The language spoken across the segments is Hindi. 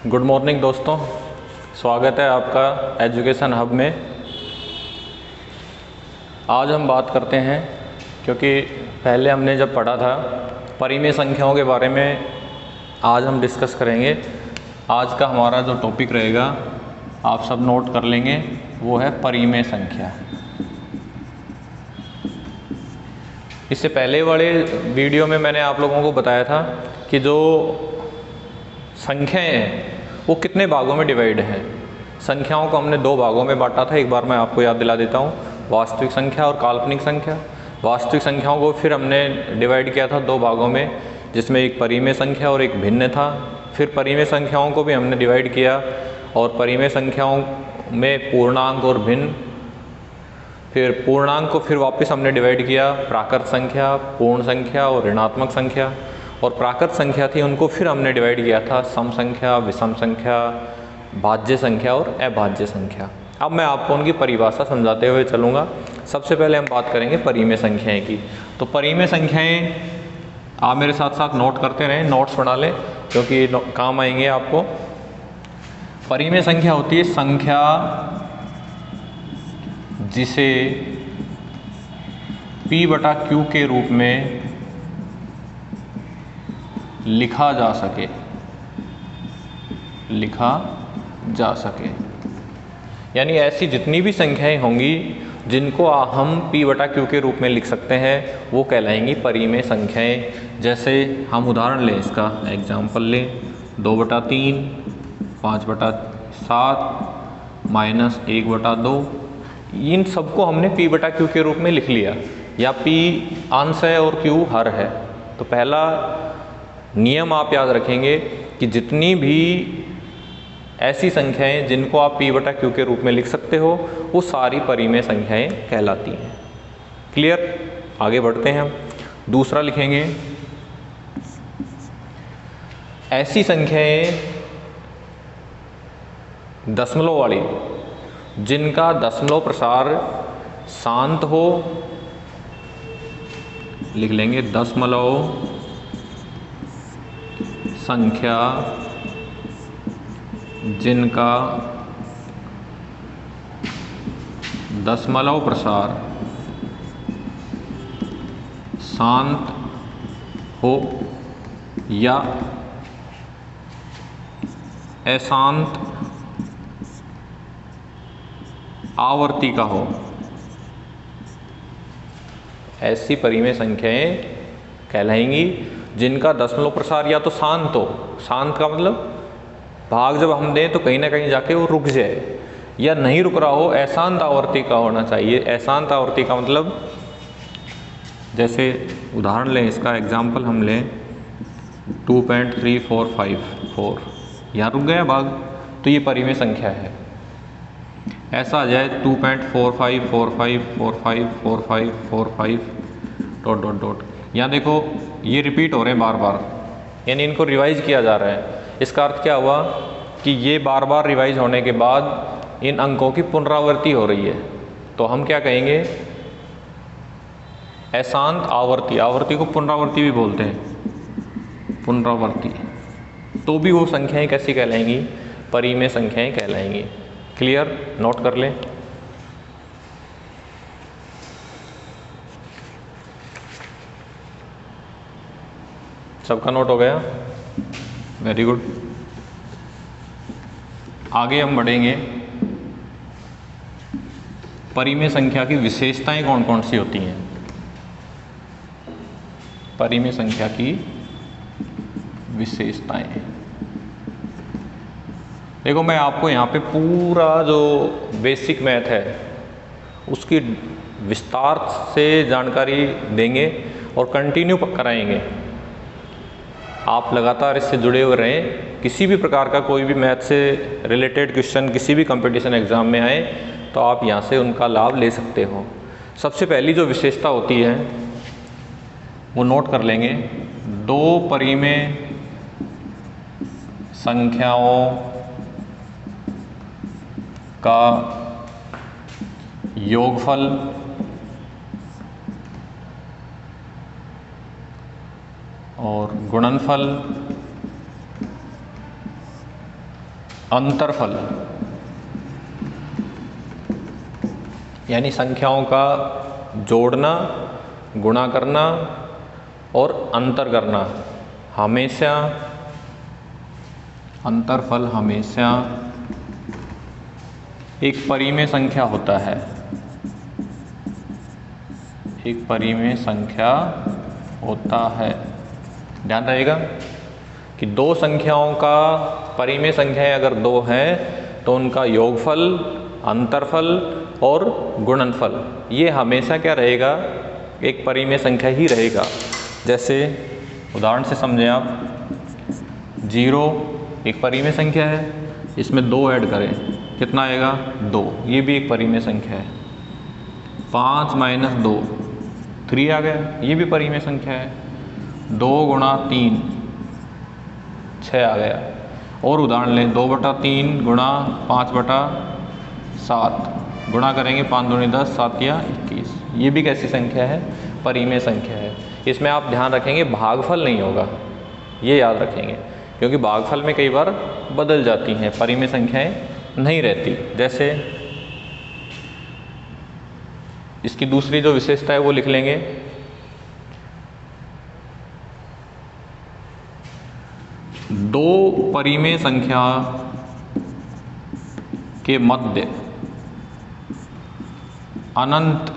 गुड मॉर्निंग दोस्तों, स्वागत है आपका एजुकेशन हब में। आज हम बात करते हैं, क्योंकि पहले हमने जब पढ़ा था परिमेय संख्याओं के बारे में, आज हम डिस्कस करेंगे। आज का हमारा जो टॉपिक रहेगा आप सब नोट कर लेंगे, वो है परिमेय संख्या। इससे पहले वाले वीडियो में मैंने आप लोगों को बताया था कि जो संख्याएं हैं वो कितने भागों में डिवाइड हैं। संख्याओं को हमने दो भागों में बांटा था, एक बार मैं आपको याद दिला देता हूँ, वास्तविक संख्या और काल्पनिक संख्या। वास्तविक संख्याओं को फिर हमने डिवाइड किया था दो भागों में, जिसमें एक परिमेय संख्या और एक भिन्न था। फिर परिमेय संख्याओं को भी हमने डिवाइड किया, और परिमेय संख्याओं में पूर्णांक और भिन्न। फिर पूर्णांक को फिर वापस हमने डिवाइड किया, प्राकृत संख्या, पूर्ण संख्या और ऋणात्मक संख्या। और प्राकृत संख्या थी, उनको फिर हमने डिवाइड किया था सम संख्या, विषम संख्या, भाज्य संख्या और अभाज्य संख्या। अब मैं आपको उनकी परिभाषा समझाते हुए चलूँगा। सबसे पहले हम बात करेंगे परिमेय संख्याएं की। तो परिमेय संख्याएं आप मेरे साथ साथ नोट करते रहें, नोट्स बना लें, क्योंकि काम आएंगे आपको। परिमेय संख्या होती है संख्या जिसे P/Q के रूप में लिखा जा सके। यानी ऐसी जितनी भी संख्याएं होंगी जिनको हम P/Q के रूप में लिख सकते हैं, वो कहलाएंगी परिमेय संख्याएं। जैसे हम उदाहरण लें, इसका एग्जाम्पल लें, 2/3, 5/7, -1/2। इन सबको हमने P/Q के रूप में लिख लिया, या P अंश है और Q हर है। तो पहला नियम आप याद रखेंगे कि जितनी भी ऐसी संख्याएं जिनको आप P/Q के रूप में लिख सकते हो, वो सारी परिमेय संख्याएं कहलाती हैं। क्लियर? आगे बढ़ते हैं हम। दूसरा लिखेंगे, ऐसी संख्याएं दशमलव वाली जिनका दशमलव प्रसार शांत हो, लिख लेंगे दशमलव संख्या जिनका दशमलव प्रसार शांत हो या अशांत आवर्ती का हो, ऐसी परिमेय संख्याएं कहलाएंगी जिनका दशमलव प्रसार या तो शांत हो। शांत का मतलब भाग जब हम दें तो कहीं ना कहीं जाके वो रुक जाए, या नहीं रुक रहा हो, अशांत आवर्ती का होना चाहिए। अशांत आवर्ती का मतलब, जैसे उदाहरण लें, इसका एग्जाम्पल हम लें, 2.3454, यहाँ रुक गया भाग, तो ये परिमेय संख्या है। ऐसा आ जाए 2.4545454545 ... यहाँ देखो ये रिपीट हो रहे हैं बार बार, यानी इनको रिवाइज किया जा रहा है। इसका अर्थ क्या हुआ कि ये बार बार रिवाइज होने के बाद इन अंकों की पुनरावृत्ति हो रही है। तो हम क्या कहेंगे, अशांत आवर्ती। आवर्ती को पुनरावृत्ति भी बोलते हैं, पुनरावृत्ति। तो भी वो संख्याएं कैसी कहलाएंगी? परिमेय संख्याएं कहलाएंगी। क्लियर? नोट कर लें। सबका नोट हो गया? Very good. आगे हम बढ़ेंगे, परिमेय संख्या की विशेषताएं कौन कौन सी होती हैं। परिमेय संख्या की विशेषताएं, देखो मैं आपको यहाँ पे पूरा जो बेसिक मैथ है उसकी विस्तार से जानकारी देंगे और कंटिन्यू कराएंगे। आप लगातार इससे जुड़े हुए रहें। किसी भी प्रकार का कोई भी मैथ से रिलेटेड क्वेश्चन किसी भी कंपटीशन एग्ज़ाम में आए तो आप यहाँ से उनका लाभ ले सकते हो। सबसे पहली जो विशेषता होती है वो नोट कर लेंगे, दो परिमेय संख्याओं का योगफल और गुणनफल अंतरफल यानी संख्याओं का जोड़ना, गुणा करना और अंतर करना हमेशा, अंतरफल हमेशा एक परिमेय संख्या होता है, एक परिमेय संख्या होता है। ध्यान रहेगा कि दो संख्याओं का परिमेय संख्याएं अगर दो हैं तो उनका योगफल, अंतरफल और गुणनफल ये हमेशा क्या रहेगा, एक परिमेय संख्या ही रहेगा। जैसे उदाहरण से समझें आप, 0 एक परिमेय संख्या है, इसमें 2 ऐड करें कितना आएगा 2, ये भी एक परिमेय संख्या है। 5 - 2 3 आ गया, ये भी परिमेय संख्या है। 2 × 3 6 आ गया। और उदाहरण लें 2/3 × 5/7 गुणा करेंगे 5 दूनी 10 7 या 21, ये भी कैसी संख्या है, परिमेय संख्या है। इसमें आप ध्यान रखेंगे भागफल नहीं होगा, ये याद रखेंगे, क्योंकि भागफल में कई बार बदल जाती हैं, परिमेय संख्याएं नहीं रहती। जैसे इसकी दूसरी जो विशेषता है वो लिख लेंगे, दो परिमेय संख्या के मध्य अनंत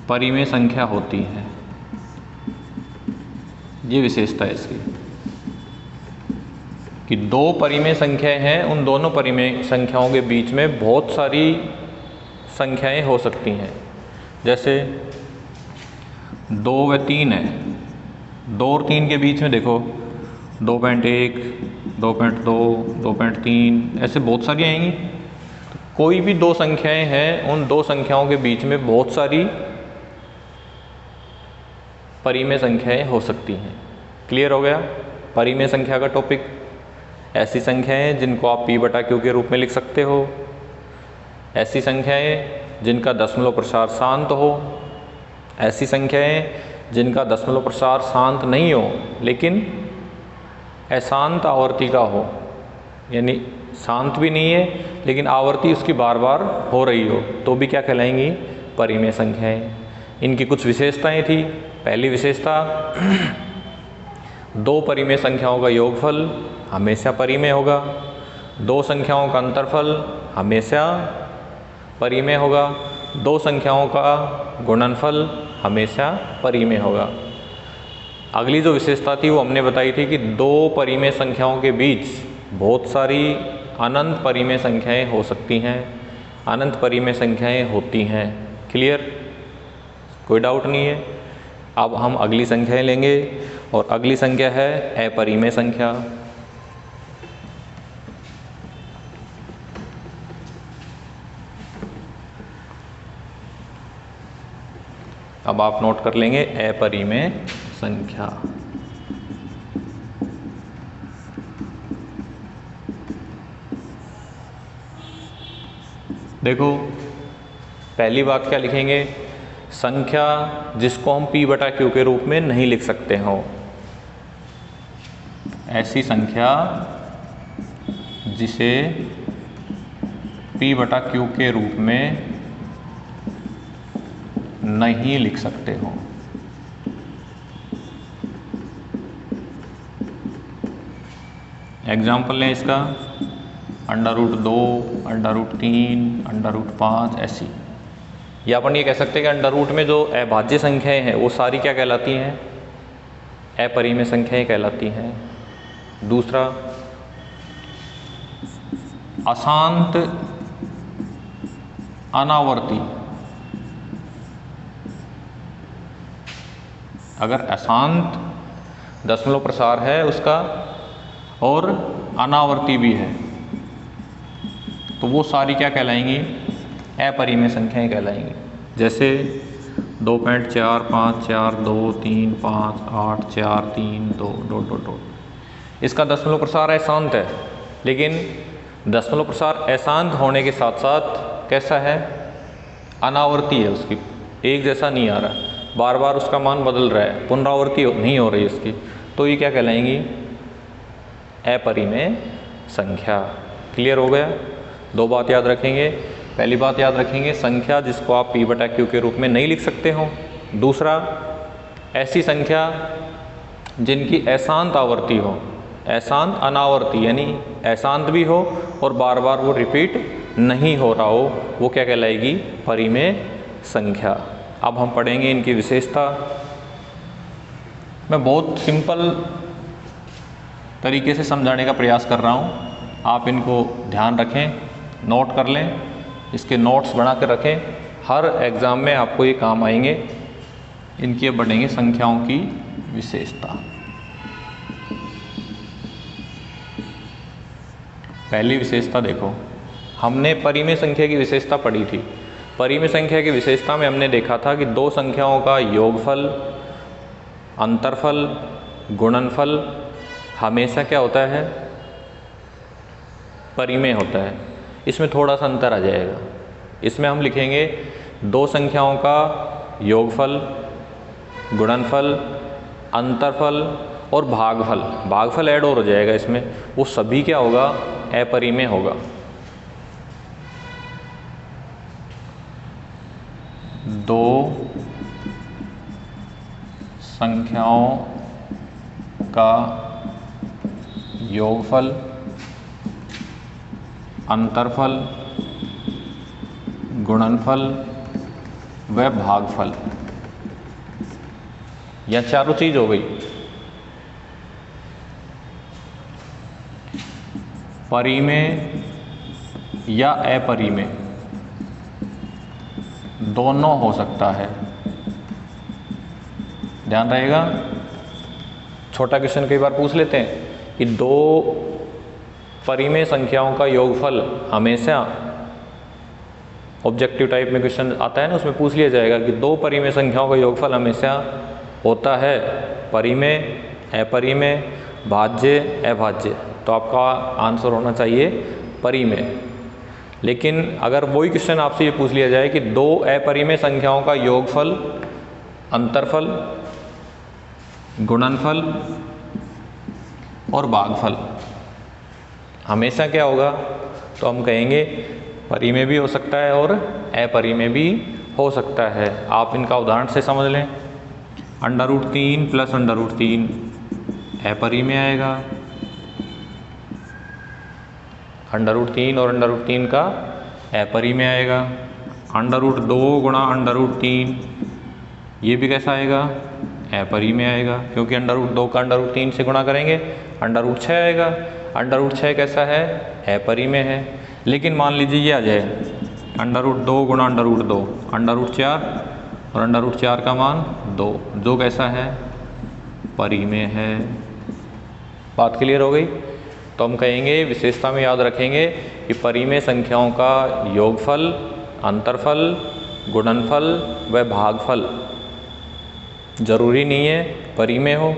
परिमेय संख्या होती है, ये विशेषता है इसकी कि दो परिमेय संख्याएं हैं, उन दोनों परिमेय संख्याओं के बीच में बहुत सारी संख्याएं हो सकती हैं। जैसे 2 व 3 है, 2 और 3 के बीच में देखो 2.1 2.2 2.3 ऐसे बहुत सारी आएंगी। तो कोई भी दो संख्याएं हैं, उन दो संख्याओं के बीच में बहुत सारी परिमेय संख्याएं हो सकती हैं। क्लियर हो गया परिमेय संख्या का टॉपिक। ऐसी संख्याएं जिनको आप p/q के रूप में लिख सकते हो, ऐसी संख्याएं जिनका दशमलव प्रसार शांत हो, ऐसी संख्याएं जिनका दशमलव प्रसार शांत नहीं हो लेकिन अशांत आवर्ती का हो, यानी शांत भी नहीं है लेकिन आवर्ती उसकी बार बार हो रही हो, तो भी क्या कहलाएंगी, परिमेय संख्याएं। इनकी कुछ विशेषताएं थी। पहली विशेषता, दो परिमेय संख्याओं का योगफल हमेशा परिमेय होगा, दो संख्याओं का अंतरफल हमेशा परिमेय होगा, दो संख्याओं का गुणनफल हमेशा परिमेय होगा। अगली जो विशेषता थी वो हमने बताई थी कि दो परिमेय संख्याओं के बीच बहुत सारी अनंत परिमेय संख्याएं हो सकती हैं, अनंत परिमेय संख्याएं होती हैं। क्लियर, कोई डाउट नहीं है। अब हम अगली संख्याएं लेंगे और अगली संख्या है अपरिमेय संख्या। अब आप नोट कर लेंगे अपरिमेय संख्या। देखो पहली बात क्या लिखेंगे, संख्या जिसको हम p/q के रूप में नहीं लिख सकते हो, ऐसी संख्या जिसे p/q के रूप में नहीं लिख सकते हो। एग्जाम्पल लें इसका, √2, √3, √5 ऐसी। या अपन ये कह सकते हैं कि अंडर रूट में जो अभाज्य संख्याएं हैं वो सारी क्या कहलाती हैं, अपरिमेय संख्याएं कहलाती हैं। दूसरा, अशांत अनावर्ती, अगर अशांत दशमलव प्रसार है उसका और अनावर्ती भी है तो वो सारी क्या कहलाएंगी, अपरिमेय संख्याएं कहलाएंगी। जैसे 2.454 2 3 5 8 4 3 2 इसका दशमलव प्रसार अशांत है, लेकिन दशमलव प्रसार अशांत होने के साथ साथ कैसा है, अनावर्ती है, उसकी एक जैसा नहीं आ रहा, बार बार उसका मान बदल रहा है, पुनरावृत्ति नहीं हो रही उसकी, तो ये क्या कहलाएंगी, अपरिमेय संख्या। क्लियर हो गया? दो बात याद रखेंगे। पहली बात याद रखेंगे, संख्या जिसको आप p/q के रूप में नहीं लिख सकते हो। दूसरा, ऐसी संख्या जिनकी अशांत आवर्ती हो, अशांत अनावर्ती यानी अशांत भी हो और बार बार वो रिपीट नहीं हो रहा हो, वो क्या कहलाएगी? परिमेय संख्या। अब हम पढ़ेंगे इनकी विशेषता। मैं बहुत सिंपल तरीके से समझाने का प्रयास कर रहा हूँ, आप इनको ध्यान रखें, नोट कर लें, इसके नोट्स बना कर रखें। हर एग्ज़ाम में आपको ये काम आएंगे। इनकी अब बढ़ेंगे संख्याओं की विशेषता। पहली विशेषता देखो, हमने परिमेय संख्या की विशेषता पढ़ी थी। परिमेय संख्या की विशेषता में हमने देखा था कि दो संख्याओं का योगफल, अंतरफल, गुणनफल हमेशा क्या होता है? परिमेय होता है। इसमें थोड़ा सा अंतर आ जाएगा। इसमें हम लिखेंगे दो संख्याओं का योगफल, गुणनफल, अंतरफल और भागफल। भागफल ऐड और हो जाएगा इसमें, वो सभी क्या होगा? अपरिमेय होगा। दो संख्याओं का योगफल, अंतरफल, गुणनफल व भागफल, यह चारों चीज हो गई। परिमेय या अपरिमेय दोनों हो सकता है। ध्यान रहेगा। छोटा क्वेश्चन कई बार पूछ लेते हैं कि दो परिमेय संख्याओं का योगफल हमेशा, ऑब्जेक्टिव टाइप में क्वेश्चन आता है ना, उसमें पूछ लिया जाएगा कि दो परिमेय संख्याओं का योगफल हमेशा होता है परिमेय, अपरिमेय, भाज्य, अभाज्य। तो आपका आंसर होना चाहिए परिमेय। लेकिन अगर वही क्वेश्चन आपसे ये पूछ लिया जाए कि दो अपरिमेय संख्याओं का योगफल, अंतरफल, गुणनफल और भागफल हमेशा क्या होगा, तो हम कहेंगे परिमेय भी हो सकता है और अपरिमेय भी हो सकता है। आप इनका उदाहरण से समझ लें। √3 + √3 अपरिमेय आएगा। √3 और √3 का अपरिमेय आएगा। √2 गुणा √3 ये भी कैसा आएगा? अपरिमेय आएगा, क्योंकि √2 का √3 से गुणा करेंगे √6 आएगा। √6 कैसा है? अपरिमेय है। लेकिन मान लीजिए ये आ जाए √2 गुणा √2, √4 और √4 का मान 2, जो कैसा है? परिमेय है। बात क्लियर हो गई? तो हम कहेंगे, विशेषता में याद रखेंगे कि परिमेय संख्याओं का योगफल, अंतरफल, गुणनफल व भागफल जरूरी नहीं है परिमेय हो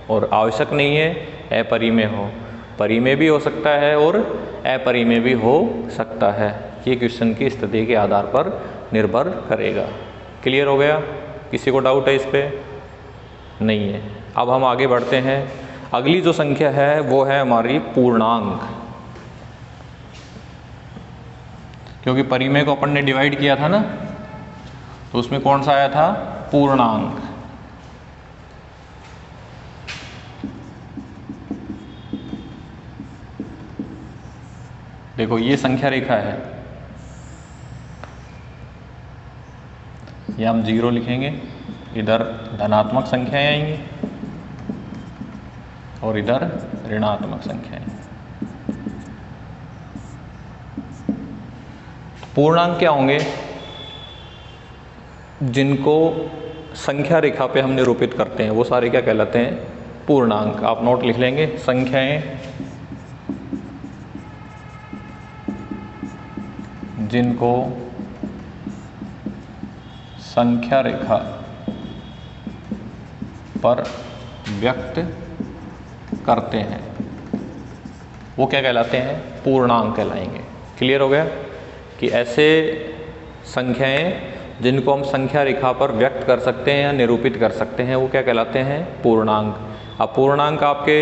और आवश्यक नहीं है अपरिमेय हो। परिमेय भी हो सकता है और अपरिमेय भी हो सकता है। ये क्वेश्चन की स्थिति के आधार पर निर्भर करेगा। क्लियर हो गया? किसी को डाउट है इस पर? नहीं है। अब हम आगे बढ़ते हैं। अगली जो संख्या है वो है हमारी पूर्णांक। क्योंकि परिमेय को अपन ने डिवाइड किया था ना, तो उसमें कौन सा आया था? पूर्णांक। देखो ये संख्या रेखा है, ये हम 0 लिखेंगे, इधर धनात्मक संख्याएं आएंगी और इधर ऋणात्मक संख्याएं। पूर्णांक क्या होंगे? जिनको संख्या रेखा पे हम निरूपित करते हैं वो सारे क्या कहलाते हैं? पूर्णांक। आप नोट लिख लेंगे। संख्याएं जिनको संख्या रेखा पर व्यक्त करते हैं वो क्या कहलाते हैं? पूर्णांक कहलाएंगे। क्लियर हो गया? कि ऐसे संख्याएं जिनको हम संख्या रेखा पर व्यक्त कर सकते हैं या निरूपित कर सकते हैं वो क्या कहलाते हैं? पूर्णांक। अब पूर्णांक आपके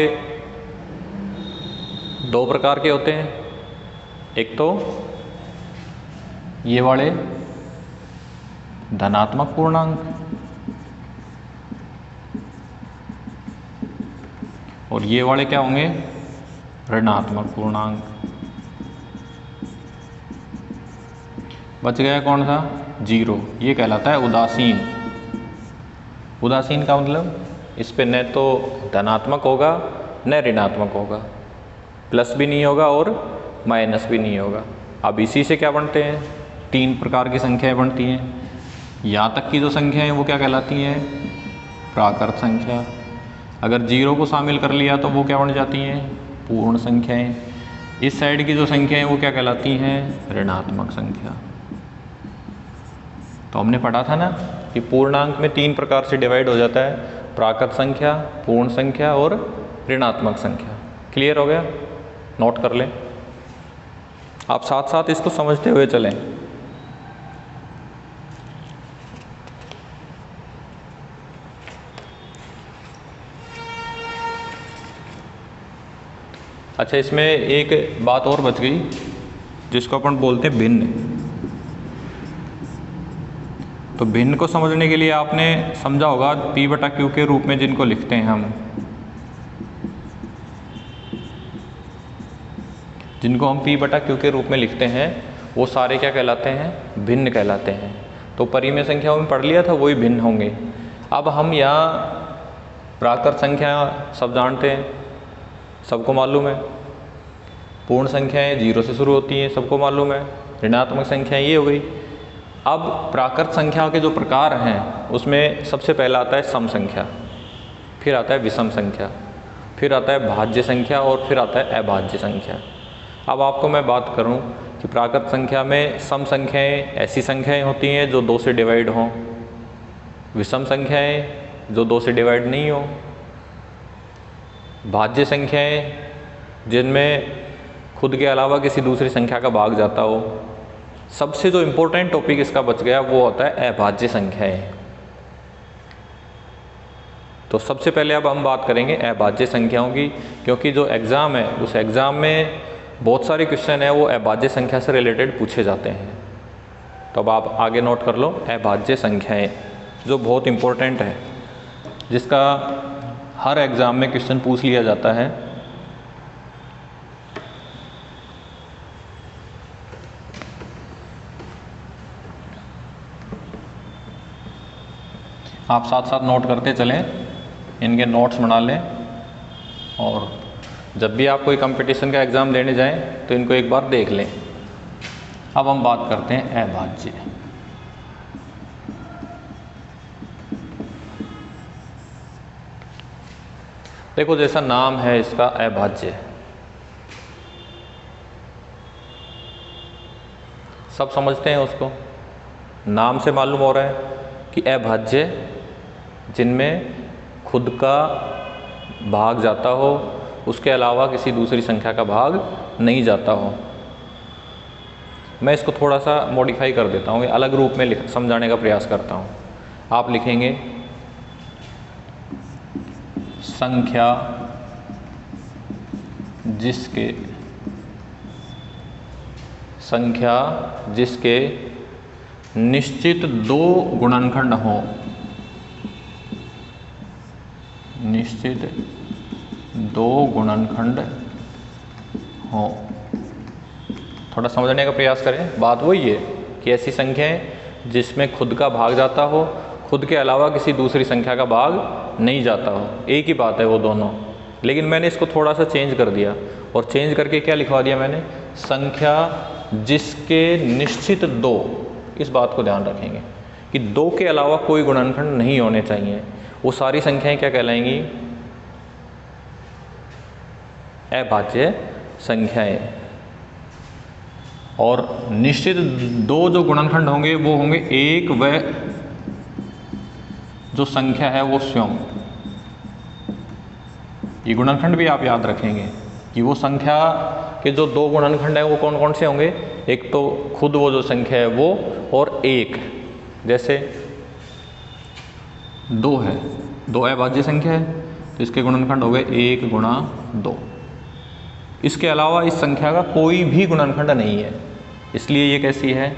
दो प्रकार के होते हैं, एक तो ये वाले धनात्मक पूर्णांक और ये वाले क्या होंगे, ऋणात्मक पूर्णांक। बच गया कौन सा, जीरो, ये कहलाता है उदासीन। उदासीन का मतलब इस पे न तो धनात्मक होगा न ऋणात्मक होगा, प्लस भी नहीं होगा और माइनस भी नहीं होगा। अब इसी से क्या बनते हैं, तीन प्रकार की संख्याएं बनती हैं। यहाँ तक की जो संख्याएं हैं वो क्या कहलाती हैं, प्राकृत संख्या। अगर जीरो को शामिल कर लिया तो वो क्या बन जाती हैं, पूर्ण संख्याएं। इस साइड की जो संख्याएं वो क्या कहलाती हैं, ऋणात्मक संख्या। तो हमने पढ़ा था ना कि पूर्णांक में तीन प्रकार से डिवाइड हो जाता है, प्राकृत संख्या, पूर्ण संख्या और ऋणात्मक संख्या। क्लियर हो गया, नोट कर लें। आप साथ साथ इसको समझते हुए चलें। अच्छा, इसमें एक बात और बच गई जिसको अपन बोलते हैं भिन्न। तो भिन्न को समझने के लिए आपने समझा होगा P/Q के रूप में जिनको लिखते हैं हम, जिनको हम P/Q के रूप में लिखते हैं वो सारे क्या कहलाते हैं, भिन्न कहलाते हैं। तो परिमेय संख्याओं में पढ़ लिया था, वही भिन्न होंगे। अब हम यहाँ प्राकृत संख्या सब जानते हैं, सबको मालूम है। पूर्ण संख्याएं जीरो से शुरू होती हैं, सबको मालूम है। ऋणात्मक संख्याएं ये हो गई। अब प्राकृत संख्या के जो प्रकार हैं उसमें सबसे पहला आता है सम संख्या, फिर आता है विषम संख्या, फिर आता है भाज्य संख्या और फिर आता है अभाज्य संख्या। अब आपको मैं बात करूं कि प्राकृत संख्या में सम संख्याएं ऐसी संख्याएं होती हैं जो दो से डिवाइड हों, विषम संख्याएं जो दो से डिवाइड नहीं हो, भाज्य संख्याएं जिनमें खुद के अलावा किसी दूसरी संख्या का भाग जाता हो। सबसे जो इम्पोर्टेंट टॉपिक इसका बच गया वो होता है अभाज्य संख्याएं। तो सबसे पहले अब हम बात करेंगे अभाज्य संख्याओं की, क्योंकि जो एग्ज़ाम है उस एग्ज़ाम में बहुत सारे क्वेश्चन हैं वो अभाज्य संख्या से रिलेटेड पूछे जाते हैं। तो अब आप आगे नोट कर लो अभाज्य संख्याएं, जो बहुत इम्पोर्टेंट है, जिसका हर एग्ज़ाम में क्वेश्चन पूछ लिया जाता है। आप साथ साथ नोट करते चलें, इनके नोट्स बना लें, और जब भी आप कोई कंपटीशन का एग्ज़ाम देने जाएं तो इनको एक बार देख लें। अब हम बात करते हैं अभाज्य। देखो जैसा नाम है इसका अभाज्य, सब समझते हैं उसको, नाम से मालूम हो रहा है कि अभाज्य जिनमें खुद का भाग जाता हो, उसके अलावा किसी दूसरी संख्या का भाग नहीं जाता हो। मैं इसको थोड़ा सा मॉडिफाई कर देता हूँ, अलग रूप में समझाने का प्रयास करता हूँ। आप लिखेंगे संख्या जिसके निश्चित दो गुणनखंड हों, निश्चित दो गुणनखंड हों। थोड़ा समझने का प्रयास करें। बात वही है कि ऐसी संख्याएं जिसमें खुद का भाग जाता हो, खुद के अलावा किसी दूसरी संख्या का भाग नहीं जाता हो, एक ही बात है वो दोनों। लेकिन मैंने इसको थोड़ा सा चेंज कर दिया, और चेंज करके क्या लिखवा दिया मैंने, संख्या जिसके निश्चित दो। इस बात को ध्यान रखेंगे कि दो के अलावा कोई गुणनखंड नहीं होने चाहिए। वो सारी संख्याएं क्या कहलाएंगी, अभाज्य संख्याएं। और निश्चित दो जो गुणनखंड होंगे वो होंगे एक व जो संख्या है वो स्वयं। ये गुणनखंड भी आप याद रखेंगे कि वो संख्या के जो दो गुणनखंड हैं वो कौन कौन से होंगे, एक तो खुद वो जो संख्या है वो, और एक, जैसे दो है, दो अभाज्य संख्या है तो इसके गुणनखंड हो गए 1 गुणा 2। इसके अलावा इस संख्या का कोई भी गुणनखंड नहीं है, इसलिए ये कैसी है,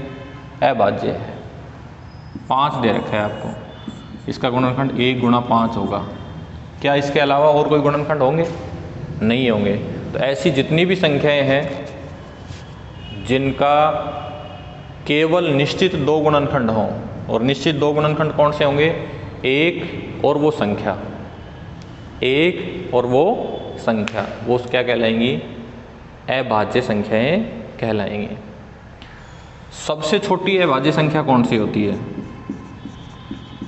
अभाज्य है। 5 दे रखा है आपको, इसका गुणनखंड 1 गुणा 5 होगा। क्या इसके अलावा और कोई गुणनखंड होंगे? नहीं होंगे। तो ऐसी जितनी भी संख्याएं हैं जिनका केवल निश्चित 2 गुणनखंड हों, और निश्चित 2 गुणनखंड कौन से होंगे, एक और वो संख्या, एक और वो संख्या, वो क्या कहलाएंगी, अभाज्य संख्याएं कहलाएंगी। सबसे छोटी अभाज्य संख्या कौन सी होती है,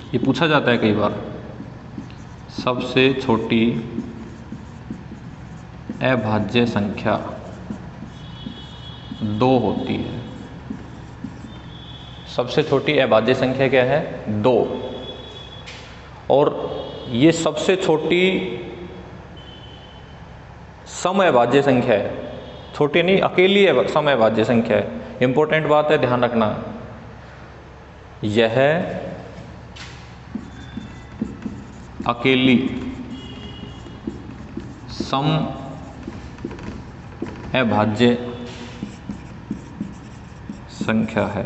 ये पूछा जाता है कई बार। सबसे छोटी अभाज्य संख्या 2 होती है। सबसे छोटी अभाज्य संख्या क्या है, 2। और ये सबसे छोटी समअभाज्य संख्या है, छोटी नहीं, अकेली समअभाज्य संख्या है। इंपॉर्टेंट बात है, ध्यान रखना, यह अकेली समअभाज्य संख्या है।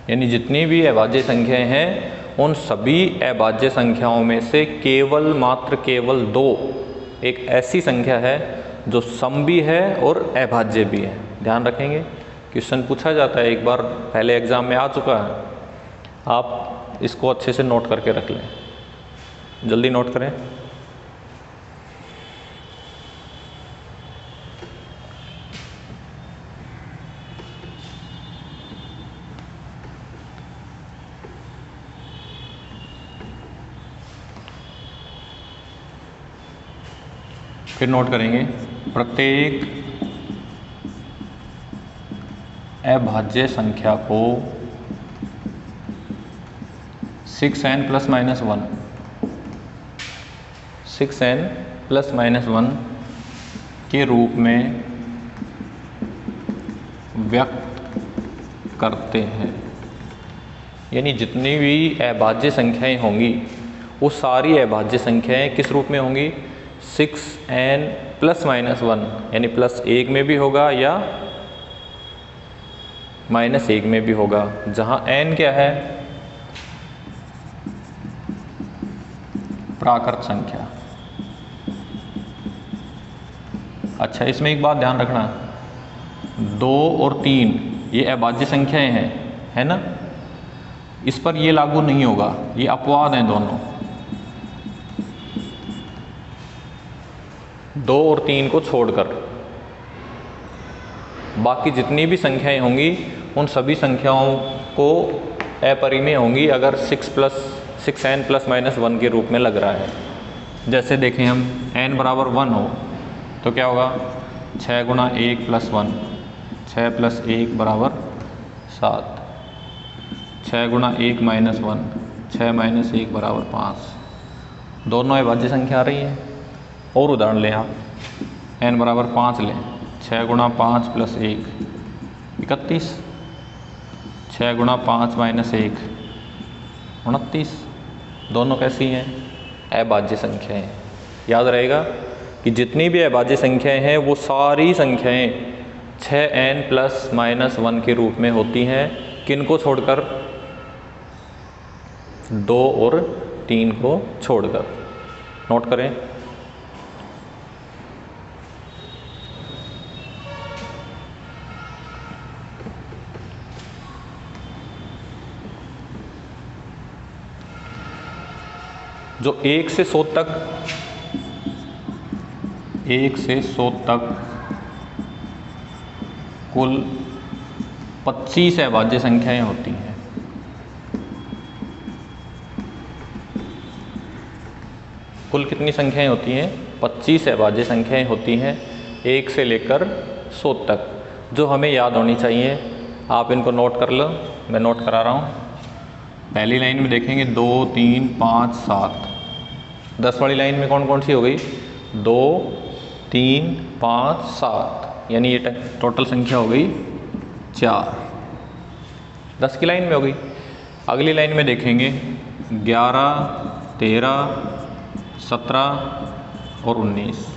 यानी जितनी भी अभाज्य संख्याएं हैं उन सभी अभाज्य संख्याओं में से केवल मात्र केवल 2 एक ऐसी संख्या है जो सम भी है और अभाज्य भी है। ध्यान रखेंगे, क्वेश्चन पूछा जाता है, एक बार पहले एग्जाम में आ चुका है, आप इसको अच्छे से नोट करके रख लें, जल्दी नोट करें। फिर नोट करेंगे, प्रत्येक अभाज्य संख्या को 6n ± 1 6n ± 1 के रूप में व्यक्त करते हैं। यानी जितनी भी अभाज्य संख्याएं होंगी वो सारी अभाज्य संख्याएं किस रूप में होंगी, 6n ± 1, यानी +1 में भी होगा या -1 में भी होगा, जहां n क्या है, प्राकृत संख्या। अच्छा, इसमें एक बात ध्यान रखना, 2 और 3 ये अभाज्य संख्याएं हैं, है ना, इस पर ये लागू नहीं होगा, ये अपवाद हैं दोनों। 2 और 3 को छोड़कर बाकी जितनी भी संख्याएं होंगी उन सभी संख्याओं को अपरिमेय होंगी अगर 6n ± 1 के रूप में लग रहा है। जैसे देखें हम, n बराबर 1 हो तो क्या होगा, 6 × 1 + 1, 6 + 1 बराबर 7, 6 × 1 - 1, 6 - 1 बराबर 5। दोनों अभाज्य संख्या आ रही है। और उदाहरण लें आप, n बराबर 5 लें, 6 × 5 + 1 31, 6 × 5 - 1 29। दोनों कैसी हैं, अभाज्य संख्याएं। याद रहेगा कि जितनी भी अभाज्य संख्याएं हैं वो सारी संख्याएं 6n ± 1 के रूप में होती हैं, किन को छोड़कर, 2 और 3 को छोड़कर। नोट करें, जो 1 से 100 तक, 1 से 100 तक कुल 25 अभाज्य संख्याएं होती हैं। कुल कितनी संख्याएं होती हैं, 25 अभाज्य संख्याएं होती हैं 1 से लेकर 100 तक, जो हमें याद होनी चाहिए। आप इनको नोट कर लो, मैं नोट करा रहा हूँ। पहली लाइन में देखेंगे 2 3 5 7, 10 वाली लाइन में कौन कौन सी हो गई, 2 3 5 7, यानी ये टोटल संख्या हो गई 4, 10 की लाइन में हो गई। अगली लाइन में देखेंगे 11 13 17 और 19,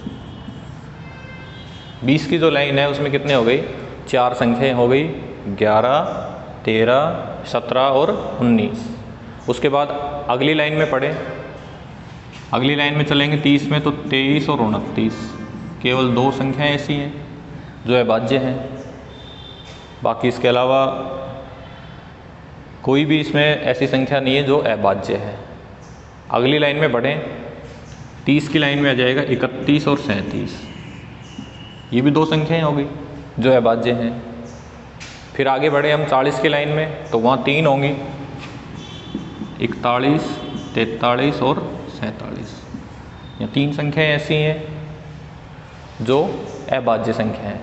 20 की जो लाइन है उसमें कितने हो गई, 4 संख्याएं हो गई, 11, 13, 17 और 19। उसके बाद अगली लाइन में पढ़े, अगली लाइन में चलेंगे 30 में, तो 23 और 29 केवल 2 संख्याएं ऐसी हैं जो अभाज्य हैं। बाकी इसके अलावा कोई भी इसमें ऐसी संख्या नहीं है जो अभाज्य है। अगली लाइन में बढ़ें, 30 की लाइन में आ जाएगा 31 और 37, ये भी 2 संख्याएं हो गई जो अभाज्य हैं। फिर आगे बढ़े हम 40 की लाइन में, तो वहाँ 3 होंगी, 41, 43 और 47, ये 3 संख्याएं ऐसी हैं जो अभाज्य संख्या है।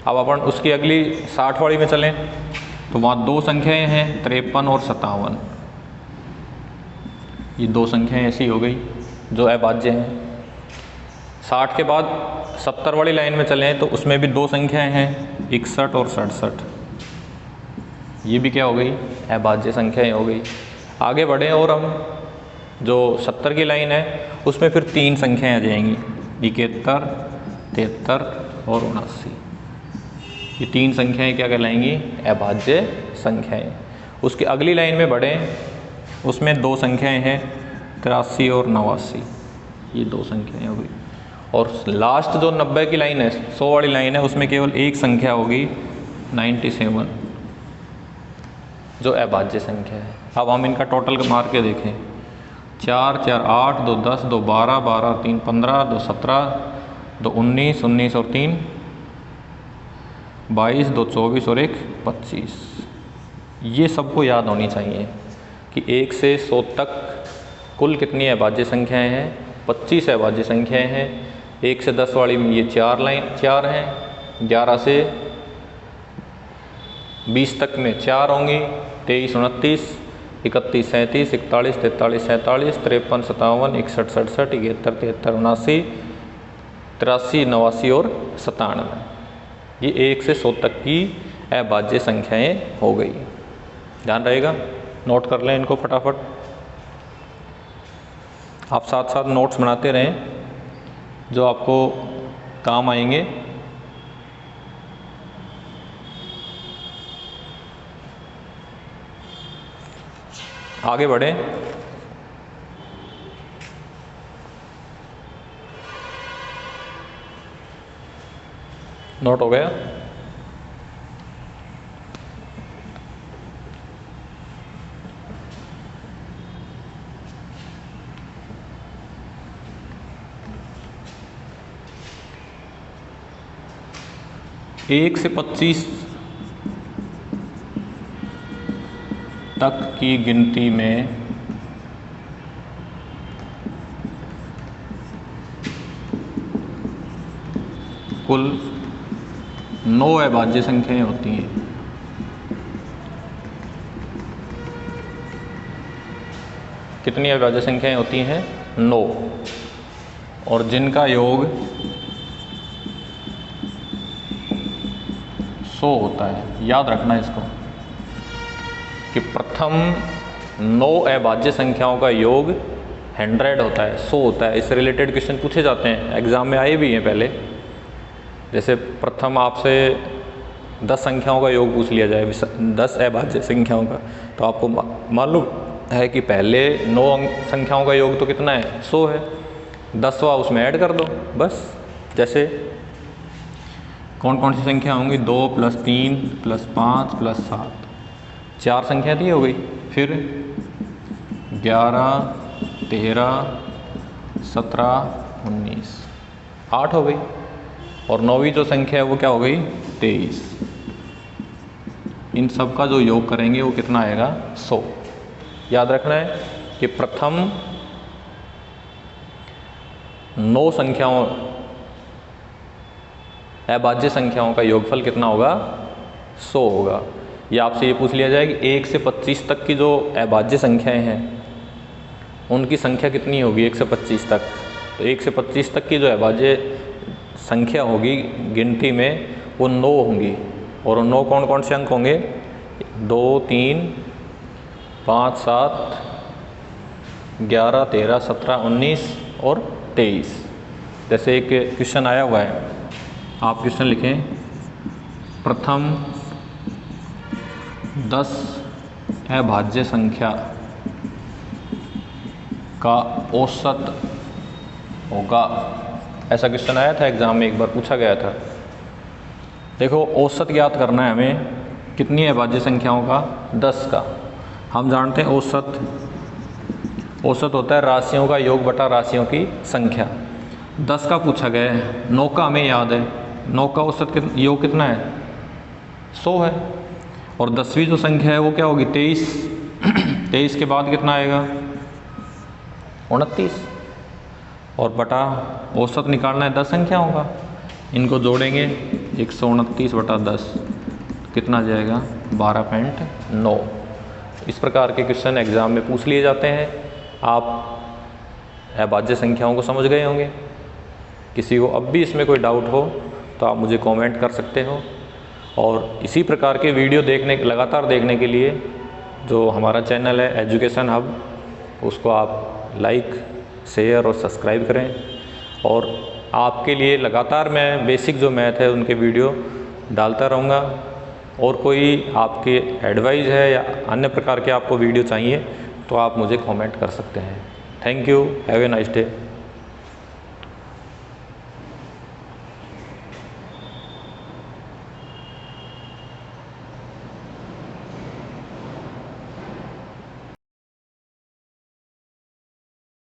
अब अपन उसकी अगली 60 वाली में चलें, तो वहाँ 2 संख्याएं हैं, 53 और 57, ये 2 संख्याएं ऐसी हो गई जो अभाज्य हैं। 60 के बाद 70 वाली लाइन में चलें, तो उसमें भी 2 संख्याएं हैं, 61 और 67, ये भी क्या हो गई, अभाज्य संख्याएं हो गई। आगे बढ़े और हम जो 70 की लाइन है उसमें फिर 3 संख्याएं आ जाएंगी, 71, 73 और 79, ये 3 संख्याएं क्या कहलाएंगी, अभाज्य संख्याएं। उसकी अगली लाइन में बढ़ें, उसमें 2 संख्याएं हैं, 83 और 89, ये 2 संख्याएं हो गई। और लास्ट जो 90 की लाइन है, 100 वाली लाइन है, उसमें केवल 1 संख्या होगी, 97, जो अभाज्य संख्या है। अब हम इनका टोटल मार के देखें, 4, 4, 8, 2, 10, 2, 12, 12, 3, 15, 2, 17, 2, 19, 19 और 3, 22, 2, 24 और 1, 25। ये सबको याद होनी चाहिए कि 1 से 100 तक कुल कितनी अभाज्य संख्याएं हैं, 25 अभाज्य संख्याएं हैं। 1 से 10 वाली में ये 4 हैं, 11 से 20 तक में 4 होंगी, 23, 29, 31, 37, 41, 43, 47, 53, 57, 61, 67, 71, 73, 79, 83, 89 और 97, ये 1 से 100 तक की अभाज्य संख्याएं हो गई। ध्यान रहेगा, नोट कर लें इनको फटाफट। आप साथ साथ नोट्स बनाते रहें जो आपको काम आएंगे। आगे बढ़ें, नोट हो गया। एक से 25 तक की गिनती में कुल 9 अभाज्य संख्याएं होती हैं। कितनी अभाज्य संख्याएं होती हैं, 9, और जिनका योग 100 होता है। याद रखना इसको कि प्रथम 9 अभाज्य संख्याओं का योग 100 होता है, 100 होता है। इससे रिलेटेड क्वेश्चन पूछे जाते हैं, एग्जाम में आए भी हैं पहले। जैसे प्रथम आपसे 10 संख्याओं का योग पूछ लिया जाए, 10 अभाज्य संख्याओं का, तो आपको मालूम है कि पहले 9 संख्याओं का योग तो कितना है, 100 है, 10वां उसमें ऐड कर दो बस। जैसे कौन कौन सी संख्या होंगी, 2 + 3 + 5 + 7, 4 संख्या थी, हो गई। फिर 11, 13, 17, 19, 8 हो गई। और 9वीं जो संख्या है वो क्या हो गई, 23। इन सब का जो योग करेंगे वो कितना आएगा, 100। याद रखना है कि प्रथम 9 संख्याओं अभाज्य संख्याओं का योगफल कितना होगा, 100 होगा। या आपसे ये पूछ लिया जाए कि 1 से 25 तक की जो अभाज्य संख्याएं हैं उनकी संख्या कितनी होगी 1 से 25 तक, तो 1 से 25 तक की जो अभाज्य संख्या होगी गिनती में वो 9 होंगी। और 9 कौन कौन से अंक होंगे, 2, 3, 5, 7, 11, 13, 17, 19 और 23। जैसे एक क्वेश्चन आया हुआ है आप क्वेश्चन लिखें, प्रथम 10 अभाज्य संख्या का औसत होगा। ऐसा क्वेश्चन आया था एग्ज़ाम में, एक बार पूछा गया था। देखो औसत ज्ञात करना है हमें, कितनी अभाज्य संख्याओं का, 10 का। हम जानते हैं औसत होता है राशियों का योग बटा राशियों की संख्या। 10 का पूछा गया है, 9 का हमें याद है, 9 का औसत योग कितना है, 100 है। और 10वीं जो संख्या है वो क्या होगी, 23। 23 के बाद कितना आएगा, 29। और बटा औसत निकालना है 10 संख्याओं का, इनको जोड़ेंगे 129 बटा 10, कितना जाएगा, 12.9। इस प्रकार के क्वेश्चन एग्ज़ाम में पूछ लिए जाते हैं। आप अभाज्य संख्याओं को समझ गए होंगे। किसी को अब भी इसमें कोई डाउट हो तो आप मुझे कमेंट कर सकते हो। और इसी प्रकार के वीडियो लगातार देखने के लिए जो हमारा चैनल है एजुकेशन हब, उसको आप लाइक, शेयर और सब्सक्राइब करें। और आपके लिए लगातार मैं बेसिक जो मैथ है उनके वीडियो डालता रहूँगा। और कोई आपके एडवाइस है या अन्य प्रकार के आपको वीडियो चाहिए तो आप मुझे कमेंट कर सकते हैं। Thank you, have a nice day.